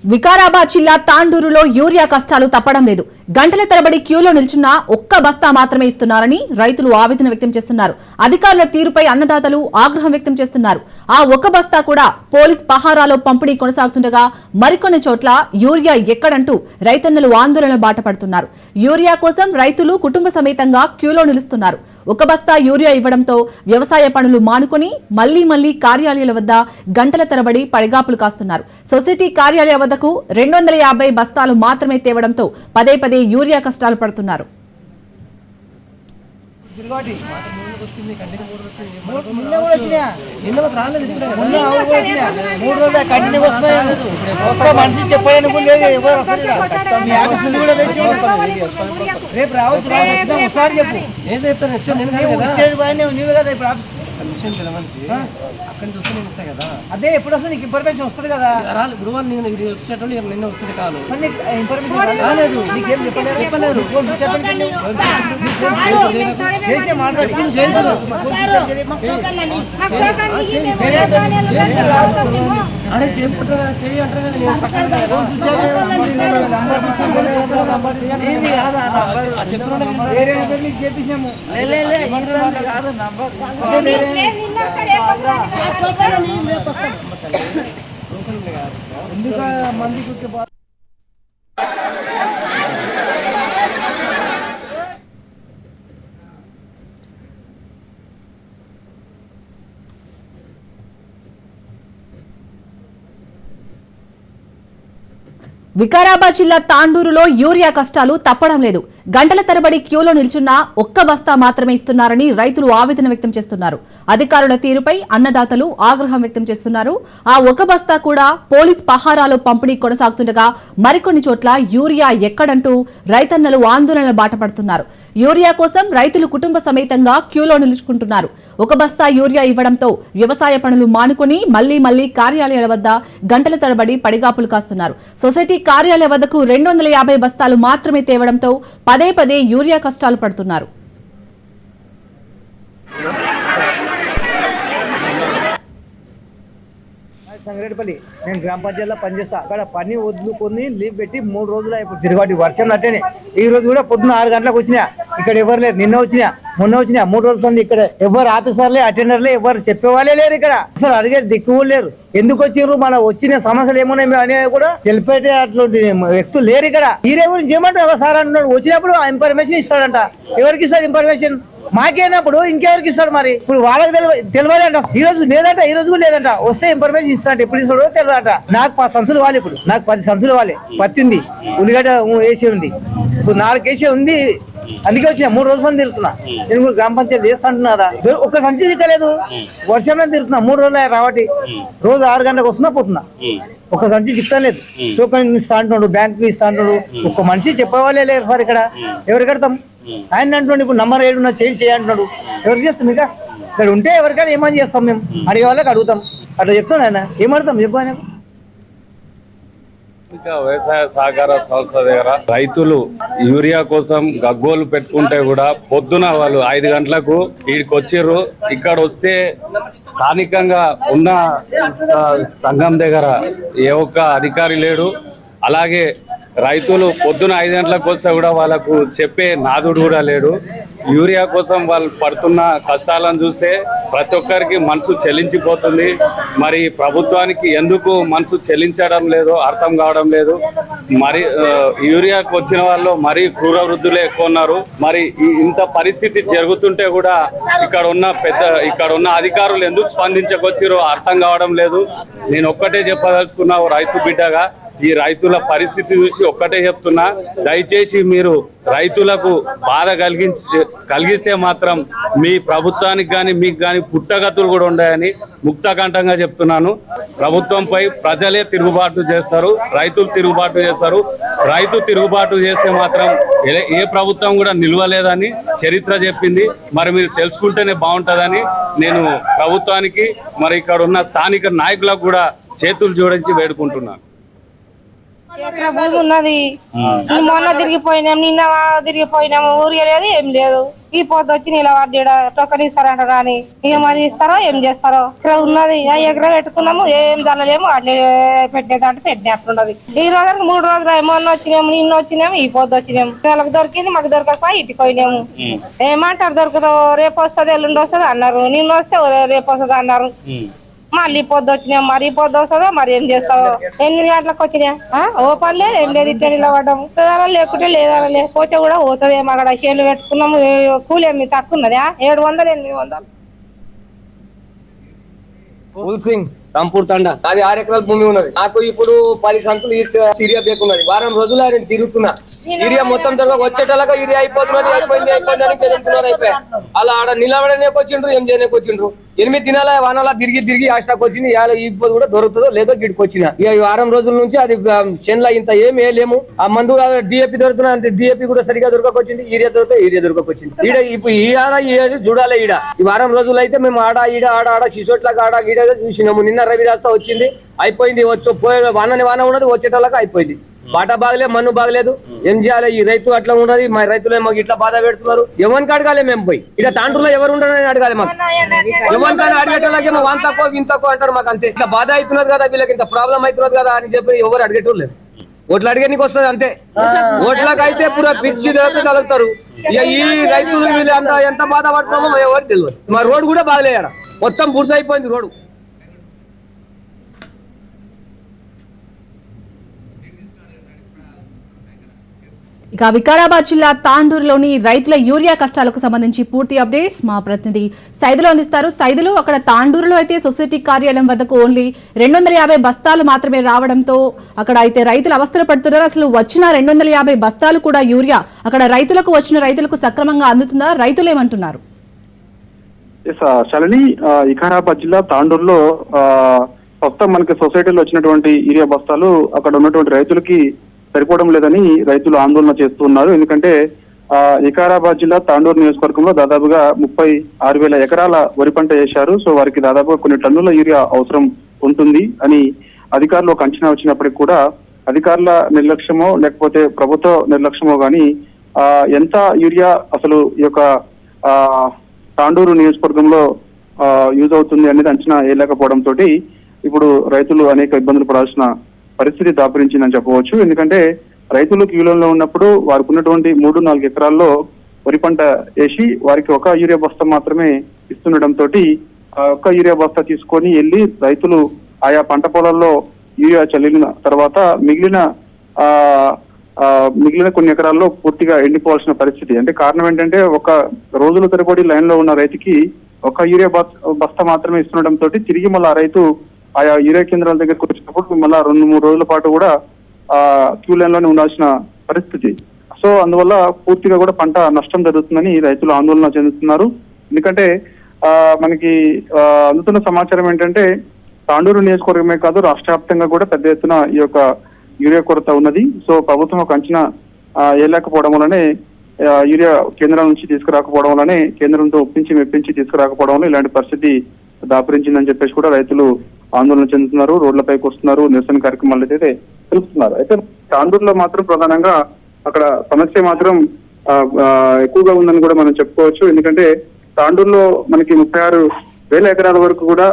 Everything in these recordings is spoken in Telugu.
వికారాబాద్ జిల్లా తాండూరులో యూరియా కష్టాలు తప్పడం లేదు. గంటల తరబడి క్యూలో నిల్చున్న ఒక్క బస్తా మాత్రమే ఇస్తున్నారని రైతులు ఆవేదన వ్యక్తం చేస్తున్నారు. అధికారుల తీరుపై అన్నదాతలు ఆగ్రహం వ్యక్తం చేస్తున్నారు. ఆ ఒక్క బస్తా కూడా పోలీస్ పహారాలో పంపిణీ కొనసాగుతుండగా మరికొన్ని చోట్ల యూరియా ఎక్కడంటూ రైతన్నలు ఆందోళన బాట పడుతున్నారు. యూరియా కోసం రైతులు కుటుంబ సమేతంగా క్యూలో నిలుస్తున్నారు. ఒక బస్తా యూరియా ఇవ్వడంతో వ్యవసాయ పనులు మానుకొని మళ్లీ కార్యాలయాల వద్ద గంటల తరబడి పడిగాపులు కాస్తున్నారు. సొసైటీ కార్యాలయ వద్దకు 250 బస్తాలు మాత్రమే తేవడంతో పదే యూరియా కష్టాలు పడుతున్నారు. అదే ఎప్పుడు వస్తుంది నీకు ఇన్ఫర్మేషన్ వస్తుంది కదా. ఇప్పుడు వచ్చినట్టు నిన్న వస్తుంది కాదు ఇన్ఫర్మేషన్ రాలేదు. నీకేం చెప్పలేరు. చేపించాము ఎందుకు మంది వికారాబాద్ జిల్లా తాండూరులో యూరియా కష్టాలు తప్పడం లేదు. గంటల తరబడి క్యూలో నిల్చున్న ఒక్క బస్తా మాత్రమే ఇస్తున్నారని రైతులు ఆవేదన వ్యక్తం చేస్తున్నారు. అధికారుల తీరుపై అన్నదాతలు ఆగ్రహం వ్యక్తం చేస్తున్నారు. ఆ ఒక బస్తా కూడా పోలీస్ పహారాలో పంపిణీ కొనసాగుతుండగా మరికొన్ని చోట్ల యూరియా ఎక్కడంటూ రైతన్నలు ఆందోళన బాట పడుతున్నారు. యూరియా కోసం రైతులు కుటుంబ సమేతంగా క్యూలో నిలుచుకుంటున్నారు. ఒక బస్తా యూరియా ఇవ్వడంతో వ్యవసాయ పనులు మానుకొని మళ్లీ కార్యాలయాల వద్ద గంటల తరబడి పడిగాపులు కాస్తున్నారు. సొసైటీ కార్యాలయ వద్దకు 250 బస్తాలు మాత్రమే తేవడంతో పదే యూరియా కష్టాలు పడుతున్నారు. సంగారెడ్డిపల్లి నేను గ్రామ పంచాయతీలో పనిచేస్తా. అక్కడ పని వదులుకొని లీవ్ పెట్టి 3 రోజులు అయిపోయి తిరిగి వర్షం అట్టేనే. ఈ రోజు కూడా పొద్దున్న 6 గంటలకు వచ్చినా. ఇక్కడ ఎవరు లేరు. నిన్న వచ్చినా మొన్న వచ్చినా 3 రోజులు ఇక్కడ ఎవరు ఆఫీసర్లే అటెండర్లే ఎవరు చెప్పేవాళ్ళే లేరు. ఇక్కడ అసలు అడిగే దిక్కు లేరు. ఎందుకు వచ్చిర్రు మన వచ్చిన సమస్యలు ఏమున్నాయి అనేది కూడా తెలిపేటే అట్లాంటి వ్యక్తులు లేరు. ఇక్కడ ఈరే గురించి ఏమంటారు సార్ అంటున్నాడు. వచ్చినప్పుడు ఇన్ఫర్మేషన్ ఇస్తాడంట. ఎవరికి ఇస్తాడు ఇన్ఫర్మేషన్? మాకేనప్పుడు ఇంకెవరికి ఇస్తాడు? మరి ఇప్పుడు వాళ్ళకి తెలియదంట. ఈ రోజు లేదంట, ఈ రోజు కూడా లేదంట. వస్తే ఇన్ఫర్మేషన్ ఇస్తాడు. ఎప్పుడు ఇస్తాడో తెలియదంట. నాకు 10 సంచులు వాలి. ఇప్పుడు నాకు 10 సంచులు వాలి. పత్తింది, ఉల్లిగడ్డ వేసి ఉంది. ఇప్పుడు 4 కేసీ ఉంది. అందుకే వచ్చిన 3 రోజులు తిరుగుతున్నా. నేను కూడా గ్రామ పంచాయతీ చేస్తా అంటున్నారా? ఒక్క సంచి దిక్కలేదు. వర్షంలో తిరుగుతున్నా 3 రోజులు రావటి. రోజు 6 గంటలకు వస్తున్నా పోతున్నా. ఒక సంచి చిక్కలేదు. టోకన్ ఇస్తా అంటున్నాడు, బ్యాంకు ఇస్తా అంటున్నాడు. ఒక్క మనిషి చెప్పేవాళ్ళే లేరు సార్. ఇక్కడ ఎవరు కడతాం? ఆయన అంటున్నాడు ఇప్పుడు నంబర్ 7 ఉన్న చేయంటున్నాడు. ఎవరు చేస్తాం? ఇంకా ఇక్కడ ఉంటే ఎవరికైనా ఏమని చేస్తాం? మేము అడిగే వాళ్ళకి అడుగుతాం. అట్లా చెప్తాను ఆయన. ఏమడతాం చెప్పు ఆయన. వ్యవసాయ సహకార సంస్థ దగ్గర రైతులు యూరియా కోసం గగ్గోలు పెట్టుకుంటే కూడా పొద్దున వాళ్ళు 5 గంటలకు వీడికి వచ్చిర్రు. ఇక్కడ వస్తే స్థానికంగా ఉన్న సంఘం దగ్గర ఏ ఒక్క అధికారి లేడు. అలాగే రైతులు పొద్దున 5 గంటలకు వస్తే కూడా వాళ్ళకు చెప్పే నాదుడు కూడా లేడు. యూరియా కోసం వాళ్ళు పడుతున్న కష్టాలను చూస్తే ప్రతి ఒక్కరికి మనసు చెల్లించిపోతుంది. మరి ప్రభుత్వానికి ఎందుకు మనసు చెల్లించడం లేదో అర్థం కావడం లేదు. మరి యూరియాకు వచ్చిన వాళ్ళు మరీ క్రూర వృద్ధులే ఎక్కువ ఉన్నారు. మరి ఇంత పరిస్థితి జరుగుతుంటే కూడా ఇక్కడ ఉన్న అధికారులు ఎందుకు స్పందించకొచ్చిరో అర్థం కావడం లేదు. నేను ఒక్కటే చెప్పదలుచుకున్నా రైతు బిడ్డగా, ఈ రైతుల పరిస్థితి చూసి ఒక్కటే చెప్తున్నా, దయచేసి మీరు రైతులకు బాధ కలిగిస్తే మాత్రం మీ ప్రభుత్వానికి కానీ మీకు కానీ పుట్టగతులు కూడా ఉన్నాయని ముక్తకంఠంగా చెప్తున్నాను. ప్రభుత్వంపై ప్రజలే తిరుగుబాటు చేస్తారు, రైతులు తిరుగుబాటు చేస్తారు. రైతు తిరుగుబాటు చేస్తే మాత్రం ఏ ప్రభుత్వం కూడా నిలవలేదని చరిత్ర చెప్పింది. మరి మీరు తెలుసుకుంటేనే బాగుంటుందని నేను ప్రభుత్వానికి మరి ఇక్కడ ఉన్న స్థానిక నాయకులకు కూడా చేతులు జోడించి వేడుకుంటున్నాను. భూమి ఉన్నది, మొన్న తిరిగిపోయినాం, నిన్న తిరిగిపోయినాము. ఊరు లేదు, ఏం లేదు. ఈ పొద్దు వచ్చి నిలబడ్డ టోకన్ ఇస్తారంటారా అని ఇక మరి ఇస్తారో ఏం చేస్తారో ఇక్కడ ఉన్నది ఎకరం పెట్టుకున్నాము ఏం జరలేము అట్లే పెట్టేదంటే పెట్టినట్టున్నది ఈ రోజుకి 3 రోజులు మొన్న వచ్చినాము నిన్న వచ్చినాము ఈ పొద్దు వచ్చినాము వాళ్ళకి దొరికింది మాకు దొరకక ఇటుకు పోయినాము ఏమంటారు దొరకదు రేపు వస్తుంది ఎల్లుండి వస్తుంది అన్నారు నిన్న వస్తే రేపు వస్తుంది అన్నారు మళ్ళీ పొద్దు వచ్చినాం మరి పొద్దు వస్తుందో మరి ఏం చేస్తావో 8 గంటలకు వచ్చినా ఓ పని లేదు ఏం లేదు ఇట్లా నిలబడ్డాము లేకుంటే లేదా లేకపోతే కూడా పోతుంది అక్కడ చేనులు పెట్టుకున్నాము కూలి ఏమి తక్కువ ఉన్నదా 700 800 ఫుల్ సింగ్ రాంపూర్ తండా అది 6 ఎకరాల భూమి ఉన్నది నాకు ఇప్పుడు 10 సంతులు యూరియా బేకున్నది వారం రోజులు ఆయన తిరుగుతున్నా యూరియా మొత్తం తర్వాత వచ్చేటలాగా యూరియా అయిపోతున్నది అయిపోయింది అని తెలుస్తున్నారు అయిపోయా అలా ఆడ నిలబడనే వచ్చిండ్రు ఏం చేయడానికి వచ్చిండ్రు 8 దినాల వానాల తిరిగి ఆస్టాక్ వచ్చింది ఇప్పుడు కూడా దొరుకుతుందో లేదో గిడికి వచ్చిన ఇక ఈ వారం రోజుల నుంచి అది చేనులో ఇంత ఏమి వేయలేము ఆ మందు డిఏపి దొరుకుతున్నా అంటే డిఏపి కూడా సరిగా దొరకొచ్చింది యూరియా దొరకొచ్చింది ఈడ ఇప్పుడు ఈ చూడాలి ఈడ ఈ వారం రోజులు అయితే మేము ఆడ శిశోట్లకు ఆడ గీడ చూసినాము నిన్న రవి రాస్తా వచ్చింది అయిపోయింది వాన ఉన్నది వచ్చేటోళ్ళకి అయిపోయింది బాట బాగలేదు మన్ను బాగలేదు ఏం చేయాలి ఈ రైతు అట్లా ఉన్నది మా రైతులే మాకు ఇట్లా బాధ పెడుతున్నారు ఎవరికి అడగాలి మేము పోయి ఇక్కడ తాండ్రులో ఎవరు ఉండరని అడగాలి మాకు ఎవరికైనా అడిగేటోళ్ళకి వాన్ తక్కువ ఇంత తక్కువ అంటారు మాకు అంతే ఇట్లా బాధ అవుతున్నది కదా వీళ్ళకి ఇంత ప్రాబ్లం అవుతున్నది కదా అని చెప్పి ఎవరు అడిగేటోళ్ళు లేదు ఓట్లు అడిగేనికి వస్తుంది అంతే ఓట్లకు అయితే పూరా పిచ్చి కలుగుతారు ఇక ఈ రైతులు వీళ్ళు ఎంత బాధపడుతున్నామో ఎవరికి తెలియదు మా రోడ్డు కూడా బాగలేదు మొత్తం పూర్తి అయిపోయింది రోడ్డు ఇక వికారాబాద్ జిల్లా తాండూరులోని రైతుల యూరియా కష్టాలకు సంబంధించి పూర్తి అప్డేట్స్ మా ప్రతినిధి సైదులు అందిస్తారు. సైదులు, అక్కడ తాండూరులో అయితే సొసైటీ కార్యాలయం వద్దకు ఓన్లీ 250 బస్తాలు మాత్రమే రావడంతో అక్కడ అయితే రైతులు అవస్థలు పడుతున్నారు. అసలు వచ్చిన 250 బస్తాలు కూడా యూరియా అక్కడ రైతులకు సక్రమంగా అందుతుందా? రైతులు ఏమంటున్నారు? శరణి, వికారాబాద్ జిల్లా తాండూరులో ప్రస్తుతం మనకి సొసైటీలో వచ్చినటువంటి యూరియా బస్తాలు అక్కడ ఉన్నటువంటి రైతులకి సరిపోవడం లేదని రైతులు ఆందోళన చేస్తున్నారు. ఎందుకంటే వికారాబాద్ జిల్లా తాండూరు నియోజకవర్గంలో దాదాపుగా 36,000 ఎకరాల వరి పంట వేశారు. సో వారికి దాదాపుగా కొన్ని టన్నుల యూరియా అవసరం ఉంటుంది అని అధికారులు ఒక అంచనా వచ్చినప్పటికీ కూడా అధికారుల నిర్లక్ష్యమో లేకపోతే ప్రభుత్వ నిర్లక్ష్యమో గాని ఎంత యూరియా అసలు ఈ యొక్క తాండూరు నియోజకవర్గంలో యూజ్ అవుతుంది అనేది అంచనా వేయలేకపోవడంతో ఇప్పుడు రైతులు అనేక ఇబ్బందులు పడాల్సిన పరిస్థితి దాపురించిందని చెప్పవచ్చు. ఎందుకంటే రైతులు క్యూలంలో ఉన్నప్పుడు వారికి ఉన్నటువంటి 3-4 ఎకరాల్లో వరి పంట వేసి వారికి ఒక యూరియా బస్తా మాత్రమే ఇస్తుండటంతో ఒక్క యూరియా బస్తా తీసుకొని వెళ్ళి రైతులు ఆయా పంట పొలాల్లో యూరియా చల్లిన తర్వాత మిగిలిన కొన్ని ఎకరాల్లో పూర్తిగా ఎండిపోవాల్సిన పరిస్థితి. అంటే కారణం ఏంటంటే ఒక రోజుల తరబడి లైన్ లో ఉన్న రైతుకి ఒక యూరియా బస్తా మాత్రమే ఇస్తుండటంతో తిరిగి మళ్ళీ ఆ రైతు ఆయా యూరియా కేంద్రాల దగ్గరకు వచ్చినప్పుడు మళ్ళా 2-3 రోజుల పాటు కూడా క్యూ లైన్ లోనే ఉండాల్సిన పరిస్థితి. సో అందువల్ల పూర్తిగా కూడా పంట నష్టం జరుగుతుందని రైతులు ఆందోళన చెందుతున్నారు. ఎందుకంటే మనకి అందుతున్న సమాచారం ఏంటంటే తాండూరు నియోజకవర్గమే కాదు రాష్ట్ర వ్యాప్తంగా కూడా పెద్ద ఎత్తున ఈ యొక్క యూరియా కొరత ఉన్నది. సో ప్రభుత్వం ఒక అంచనా వేయలేకపోవడం వల్లనే యూరియా కేంద్రం నుంచి తీసుకురాకపోవడం వల్లనే కేంద్రంతో మెప్పించి తీసుకురాకపోవడం వల్ల ఇలాంటి పరిస్థితి దాపురించిందని చెప్పేసి కూడా రైతులు ఆందోళన చెందుతున్నారు. రోడ్లపైకి వస్తున్నారు, నిరసన కార్యక్రమాలు అయితే తెలుపుతున్నారు. అయితే తాండూరులో మాత్రం ప్రధానంగా అక్కడ సమస్య మాత్రం ఎక్కువగా ఉందని కూడా మనం చెప్పుకోవచ్చు. ఎందుకంటే తాండూరులో మనకి 36,000 ఎకరాల వరకు కూడా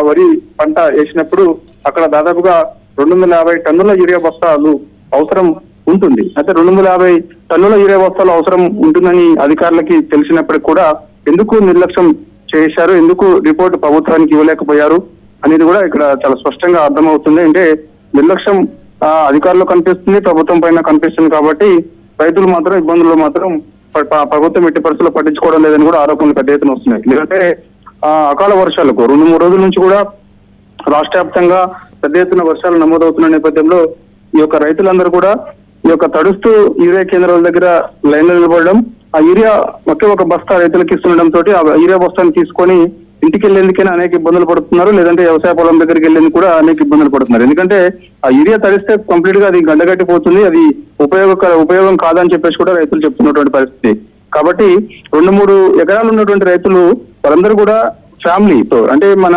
వరి పంట వేసినప్పుడు అక్కడ దాదాపుగా 250 టన్నుల యూరియా బస్తాలు అవసరం ఉంటుంది. అయితే 250 టన్నుల యూరియా బస్తాలు అవసరం ఉంటుందని అధికారులకి తెలిసినప్పటికీ కూడా ఎందుకు నిర్లక్ష్యం చేశారు, ఎందుకు రిపోర్ట్ ప్రభుత్వానికి ఇవ్వలేకపోయారు అనేది కూడా ఇక్కడ చాలా స్పష్టంగా అర్థమవుతుంది. అంటే నిర్లక్ష్యం అధికారులు కనిపిస్తుంది, ప్రభుత్వం పైన కనిపిస్తుంది. కాబట్టి రైతులు మాత్రం ఇబ్బందులు మాత్రం ప్రభుత్వం ఎట్టి పరిస్థితుల్లో పట్టించుకోవడం లేదని కూడా ఆరోపణలు పెద్ద ఎత్తున వస్తున్నాయి. ఎందుకంటే అకాల వర్షాలకు 2-3 రోజుల నుంచి కూడా రాష్ట్ర వ్యాప్తంగా పెద్ద ఎత్తున వర్షాలు నమోదవుతున్న నేపథ్యంలో ఈ యొక్క రైతులందరూ కూడా ఈ యొక్క తడుస్తూ యూరియా కేంద్రాల దగ్గర లైన్లో నిలబడడం, ఆ యూరియా ఒకే ఒక బస్తా రైతులకు ఇస్తుండటంతో ఆ యూరియా బస్తాను తీసుకొని ఇంటికి వెళ్ళేందుకైనా అనేక ఇబ్బందులు పడుతున్నారు. లేదంటే వ్యవసాయ పొలం దగ్గరికి వెళ్ళేందుకు కూడా అనేక ఇబ్బందులు పడుతున్నారు. ఎందుకంటే ఆ యూరియా తడిస్తే కంప్లీట్ గా అది గడ్డగట్టిపోతుంది, అది ఉపయోగం కాదని చెప్పేసి కూడా రైతులు చెప్తున్నటువంటి పరిస్థితి. కాబట్టి 2-3 ఎకరాలు ఉన్నటువంటి రైతులు వాళ్ళందరూ కూడా ఫ్యామిలీతో అంటే మన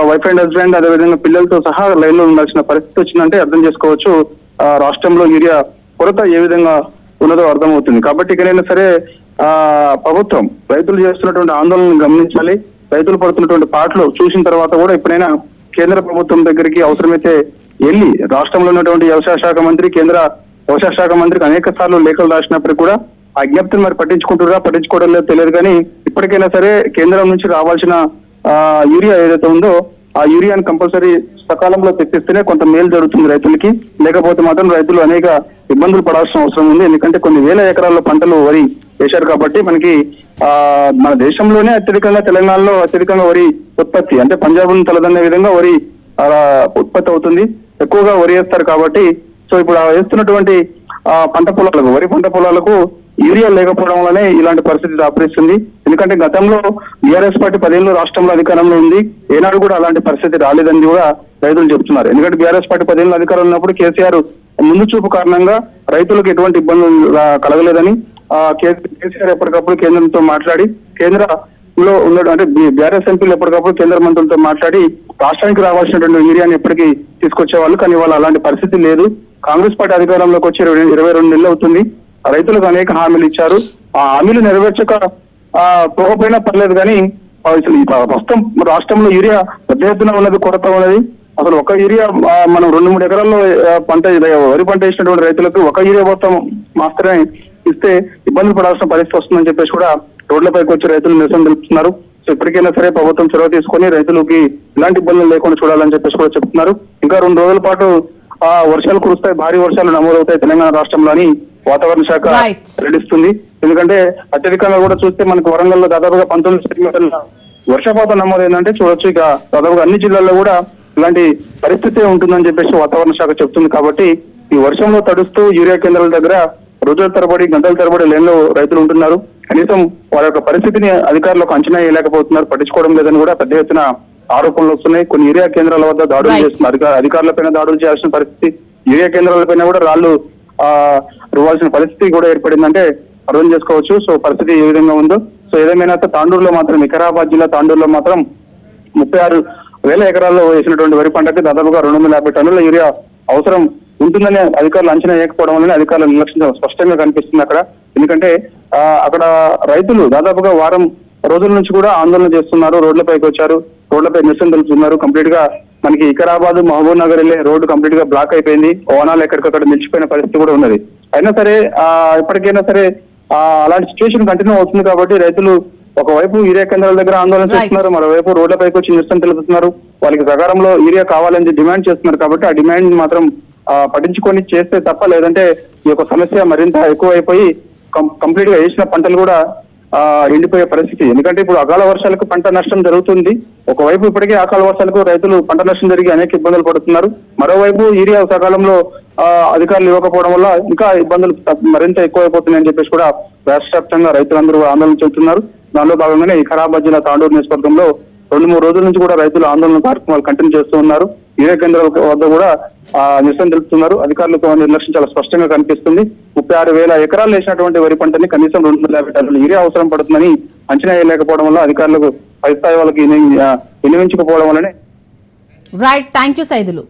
వైఫ్ అండ్ హస్బెండ్ అదేవిధంగా పిల్లలతో సహా లైన్ లో ఉండాల్సిన పరిస్థితి వచ్చిందంటే అర్థం చేసుకోవచ్చు రాష్ట్రంలో యూరియా కొరత ఏ విధంగా ఉన్నదో అర్థమవుతుంది. కాబట్టి ఇకనైనా సరే ప్రభుత్వం రైతులు చేస్తున్నటువంటి ఆందోళనను గమనించాలి. రైతులు పడుతున్నటువంటి పాటలు చూసిన తర్వాత కూడా ఎప్పుడైనా కేంద్ర ప్రభుత్వం దగ్గరికి అవసరమైతే వెళ్ళి రాష్ట్రంలో ఉన్నటువంటి వ్యవసాయ శాఖ మంత్రి, కేంద్ర వ్యవసాయ శాఖ మంత్రికి అనేక సార్లు లేఖలు రాసినప్పటికీ కూడా ఆ విజ్ఞప్తిని మరి పట్టించుకోవడం లేదో తెలియదు. కానీ ఇప్పటికైనా సరే కేంద్రం నుంచి రావాల్సిన యూరియా ఏదైతే ఉందో ఆ యూరియాని కంపల్సరీ సకాలంలో తెప్పిస్తేనే కొంత మేలు జరుగుతుంది రైతులకి. లేకపోతే మాత్రం రైతులు అనేక ఇబ్బందులు పడాల్సిన అవసరం ఉంది. ఎందుకంటే కొన్ని వేల ఎకరాల్లో పంటలు వరి వేశారు కాబట్టి మనకి మన దేశంలోనే అత్యధికంగా తెలంగాణలో అత్యధికంగా వరి ఉత్పత్తి, అంటే పంజాబ్ తలదన్నే విధంగా వరి ఉత్పత్తి అవుతుంది. ఎక్కువగా వరి వేస్తారు కాబట్టి సో ఇప్పుడు వేస్తున్నటువంటి పంట పొలాలకు, వరి పంట పొలాలకు యూరియా లేకపోవడం వల్లనే ఇలాంటి పరిస్థితి దాపురిస్తుంది. ఎందుకంటే గతంలో బీఆర్ఎస్ పార్టీ 10 ఏళ్ళు రాష్ట్రంలో అధికారంలో ఉంది, ఏనాడు కూడా అలాంటి పరిస్థితి రాలేదని కూడా రైతులు చెబుతున్నారు. ఎందుకంటే బీఆర్ఎస్ పార్టీ 10 ఏళ్ళు అధికారంలో ఉన్నప్పుడు కేసీఆర్ ముందు చూపు కారణంగా రైతులకు ఎటువంటి ఇబ్బందులు కలగలేదని కేసీఆర్ ఎప్పటికప్పుడు కేంద్రంతో మాట్లాడి, కేంద్రంలో ఉన్న అంటే బీఆర్ఎస్ ఎంపీలు ఎప్పటికప్పుడు కేంద్ర మంత్రులతో మాట్లాడి రాష్ట్రానికి రావాల్సినటువంటి యూరియాని ఎప్పటికీ తీసుకొచ్చేవాళ్ళు. కానీ వాళ్ళు అలాంటి పరిస్థితి లేదు. కాంగ్రెస్ పార్టీ అధికారంలోకి వచ్చి 22 నెలలు అవుతుంది. రైతులకు అనేక హామీలు ఇచ్చారు. ఆ హామీలు నెరవేర్చక పోకపోయినా పర్లేదు, కానీ అసలు ప్రస్తుతం రాష్ట్రంలో యూరియా పెద్ద ఎత్తున ఉన్నది, కొరత ఉన్నది. అసలు ఒక యూరియా మనం 2-3 ఎకరాల్లో వరి పంట వేసినటువంటి రైతులకు ఒక యూరియా మొత్తం మాత్రమే ఇస్తే ఇబ్బందులు పడాల్సిన పరిస్థితి వస్తుందని చెప్పేసి కూడా రోడ్లపైకి వచ్చి రైతులు నిరసన తెలుపుతున్నారు. సో ఇప్పటికైనా సరే ప్రభుత్వం చొరవ తీసుకొని రైతులకి ఇలాంటి ఇబ్బందులు లేకుండా చూడాలని చెప్పేసి కూడా చెప్తున్నారు. ఇంకా 2 రోజుల పాటు వర్షాలు కురుస్తాయి, భారీ వర్షాలు నమోదవుతాయి తెలంగాణ రాష్ట్రంలోని వాతావరణ శాఖ వెల్లడిస్తుంది. ఎందుకంటే అత్యధికంగా కూడా చూస్తే మనకు వరంగల్లో దాదాపుగా 19 సెంటీమీటర్ల వర్షపాతం నమోదైందంటే చూడొచ్చు. ఇక దాదాపుగా అన్ని జిల్లాల్లో కూడా ఇలాంటి పరిస్థితి ఉంటుందని చెప్పేసి వాతావరణ శాఖ చెప్తుంది. కాబట్టి ఈ వర్షంలో తడుస్తూ యూరియా కేంద్రాల దగ్గర రోజుల తరబడి, గంటల తరబడి లైన్లో రైతులు ఉంటున్నారు. కనీసం వారి యొక్క పరిస్థితిని అధికారులకు అంచనా వేయలేకపోతున్నారు, పట్టించుకోవడం లేదని కూడా పెద్ద ఎత్తున ఆరోపణలు వస్తున్నాయి. కొన్ని యూరియా కేంద్రాల వద్ద దాడులు చేస్తున్నారు, అధికారులపైన దాడులు చేయాల్సిన పరిస్థితి, యూరియా కేంద్రాలపైన కూడా రాళ్లు ఇవ్వాల్సిన పరిస్థితి కూడా ఏర్పడిందంటే అర్థం చేసుకోవచ్చు. సో పరిస్థితి ఏ విధంగా ఉందో. సో ఏదేమైనా తాండూరులో మాత్రం, వికారాబాద్ జిల్లా తాండూరులో మాత్రం 36,000 ఎకరాల్లో వేసినటువంటి వరి పంటకి దాదాపుగా 250 టన్నుల యూరియా అవసరం ఉంటుందని అధికారులు అంచనా వేయకపోవడం వల్ల అధికారుల నిర్లక్ష్యం స్పష్టంగా కనిపిస్తుంది అక్కడ. ఎందుకంటే అక్కడ రైతులు దాదాపుగా వారం రోజుల నుంచి కూడా ఆందోళన చేస్తున్నారు, రోడ్లపైకి వచ్చారు, రోడ్లపై నిరసన తెలుపుతున్నారు. కంప్లీట్ గా మనకి వికారాబాద్, మహబూబ్ నగర్ వెళ్ళే రోడ్డు కంప్లీట్ గా బ్లాక్ అయిపోయింది, వాహనాలు ఎక్కడికక్కడ నిలిచిపోయిన పరిస్థితి కూడా ఉన్నది. అయినా సరే ఇప్పటికైనా సరే అలాంటి సిచ్యువేషన్ కంటిన్యూ అవుతుంది కాబట్టి రైతులు ఒకవైపు యూరియా కేంద్రాల దగ్గర ఆందోళన చేస్తున్నారు, మరోవైపు రోడ్లపైకి వచ్చి నిరసన తెలుపుతున్నారు. వాళ్ళకి సకాలంలో యూరియా కావాలని డిమాండ్ చేస్తున్నారు. కాబట్టి ఆ డిమాండ్ మాత్రం పట్టించుకొని చేస్తే తప్ప, లేదంటే ఈ యొక్క సమస్య మరింత ఎక్కువైపోయి కంప్లీట్ గా వేసిన పంటలు కూడా ఎండిపోయే పరిస్థితి. ఎందుకంటే ఇప్పుడు అకాల వర్షాలకు పంట నష్టం జరుగుతుంది. ఒకవైపు ఇప్పటికే అకాల వర్షాలకు రైతులు పంట నష్టం జరిగి అనేక ఇబ్బందులు పడుతున్నారు. మరోవైపు యూరియా సకాలంలో అధికారులు ఇవ్వకపోవడం వల్ల ఇంకా ఇబ్బందులు మరింత ఎక్కువైపోతున్నాయని చెప్పేసి కూడా రాష్ట్ర వ్యాప్తంగా రైతులందరూ ఆందోళన చెందుతున్నారు. దానిలో భాగంగానే వికారాబాద్ జిల్లా తాండూరు నియోజకవర్గంలో 2-3 రోజుల నుంచి కూడా రైతులు ఆందోళన కార్యక్రమాలు కంటిన్యూ చేస్తూ ఉన్నారు. యూరియా కేంద్రాల వద్ద కూడా నిరసన తెలుపుతున్నారు. అధికారులకు నిర్లక్ష్యం చాలా స్పష్టంగా కనిపిస్తుంది. 36,000 ఎకరాలు వేసినటువంటి వరి పంటని కనీసం 250 టన్నుల యూరియా అవసరం పడుతుందని అంచనా వేయలేకపోవడం వల్ల అధికారులకు పై స్థాయి వాళ్ళకి వినియోగించకపోవడం వల్లనే. Right, thank you Saidulu.